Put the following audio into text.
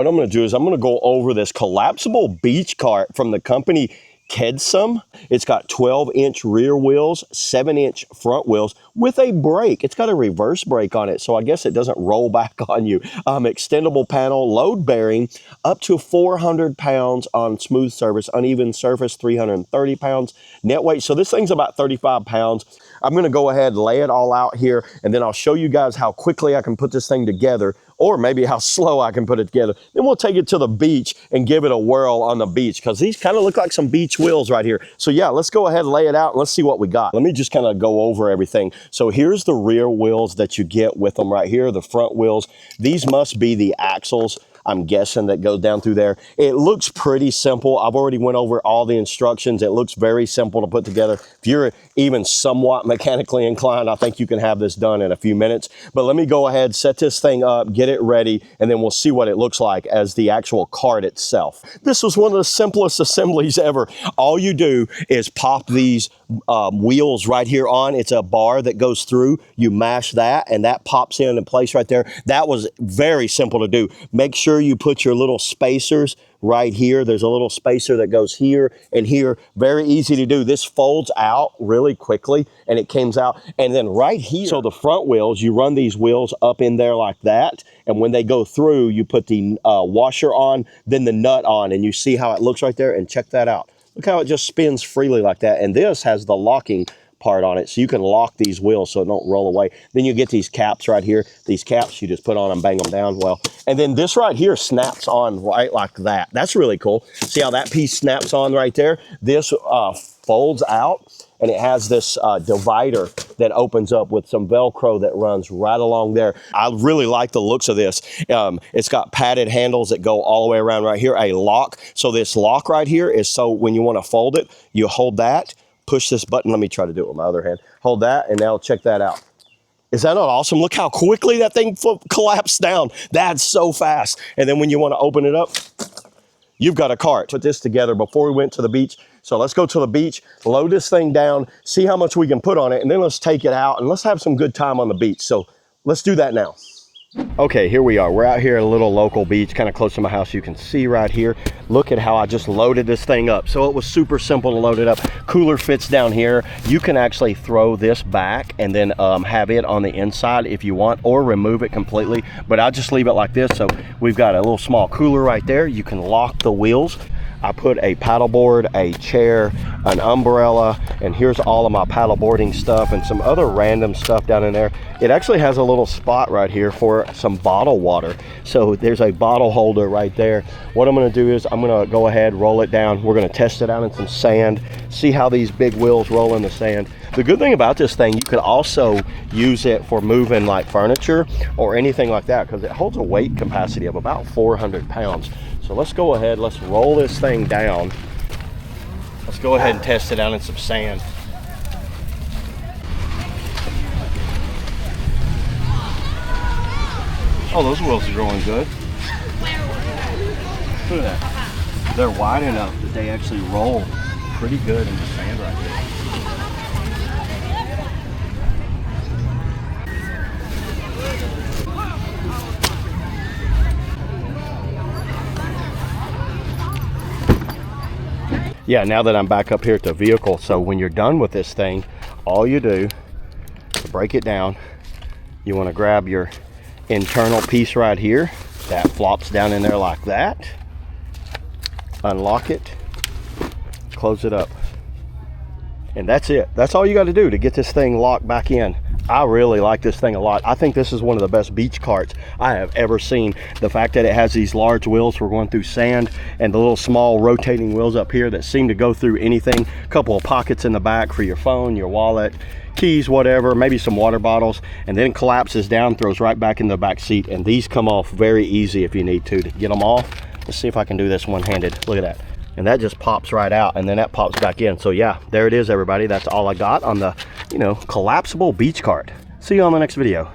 What I'm going to do is I'm going to go over this collapsible beach cart from the company KEDSUM. It's got 12-inch rear wheels, 7-inch front wheels with a brake. It's got a reverse brake on it, so I guess it doesn't roll back on you. Extendable panel, load bearing, up to 400 pounds on smooth surface, uneven surface, 330 pounds. Net weight, so this thing's about 35 pounds. I'm going to go ahead and lay it all out here, and then I'll show you guys how quickly I can put this thing together, or maybe how slow I can put it together. Then we'll take it to the beach and give it a whirl on the beach, because these kind of look like some beach wheels right here. So yeah, let's go ahead and lay it out and let's see what we got. Let me just kind of go over everything. So here's the rear wheels that you get with them right here, the front wheels. These must be the axles, I'm guessing, that go down through there. It looks pretty simple. I've already went over all the instructions. It looks very simple to put together. If you're even somewhat mechanically inclined, I think you can have this done in a few minutes. But let me go ahead, set this thing up, get it ready, and then we'll see what it looks like as the actual cart itself. This was one of the simplest assemblies ever. All you do is pop these wheels right here on. It's a bar that goes through. You mash that, and that pops in place right there. That was very simple to do. Make sure you put your little spacers right here. There's a little spacer that goes here and here. Very easy to do. This folds out really quickly and it comes out. And then right here, so the front wheels, you run these wheels up in there like that. And when they go through, you put the washer on, then the nut on, and you see how it looks right there. And check that out. Look how it just spins freely like that. And this has the locking part on it, so you can lock these wheels so it don't roll away. Then you get these caps right here. These caps, you just put on and bang them down. Well, and then this right here snaps on right like that. That's really cool. See how that piece snaps on right there? This folds out, and it has this divider that opens up with some Velcro that runs right along there. I really like the looks of this. It's got padded handles that go all the way around right here, a lock. So this lock right here is so when you want to fold it, you hold that, push this button. Let me try to do it with my other hand. Hold that, and now check that out. Is that not awesome? Look how quickly that thing collapsed down. That's so fast. And then when you want to open it up, you've got a cart. Put this together before we went to the beach. So let's go to the beach, load this thing down, see how much we can put on it, and then let's take it out and let's have some good time on the beach. So let's do that now. Okay, here we are. We're out here at a little local beach, kind of close to my house. You can see right here. Look at how I just loaded this thing up. So it was super simple to load it up. Cooler fits down here. You can actually throw this back and then have it on the inside if you want, or remove it completely. But I'll just leave it like this. So we've got a little small cooler right there. You can lock the wheels. I put a paddleboard, a chair, an umbrella, and here's all of my paddleboarding stuff and some other random stuff down in there. It actually has a little spot right here for some bottle water. So there's a bottle holder right there. What I'm gonna do is I'm gonna go ahead, roll it down. We're gonna test it out in some sand, see how these big wheels roll in the sand. The good thing about this thing, you could also use it for moving like furniture or anything like that, because it holds a weight capacity of about 400 pounds. So let's go ahead, let's roll this thing down. Let's go ahead and test it out in some sand. Oh, those wheels are going good. Look at that. They're wide enough that they actually roll pretty good in the sand right here. Yeah, now that I'm back up here at the vehicle, so when you're done with this thing, all you do to break it down, you want to grab your internal piece right here that flops down in there like that, unlock it, close it up, and that's it. That's all you got to do to get this thing locked back in. I really like this thing a lot. I think this is one of the best beach carts I have ever seen. The fact that it has these large wheels for going through sand, and the little small rotating wheels up here that seem to go through anything. A couple of pockets in the back for your phone, your wallet, keys, whatever, maybe some water bottles, and then collapses down, throws right back in the back seat. And these come off very easy if you need to get them off. Let's see if I can do this one-handed. Look at that. And that just pops right out, and then that pops back in. So yeah, there it is, everybody. That's all I got on the, collapsible beach cart. See you on the next video.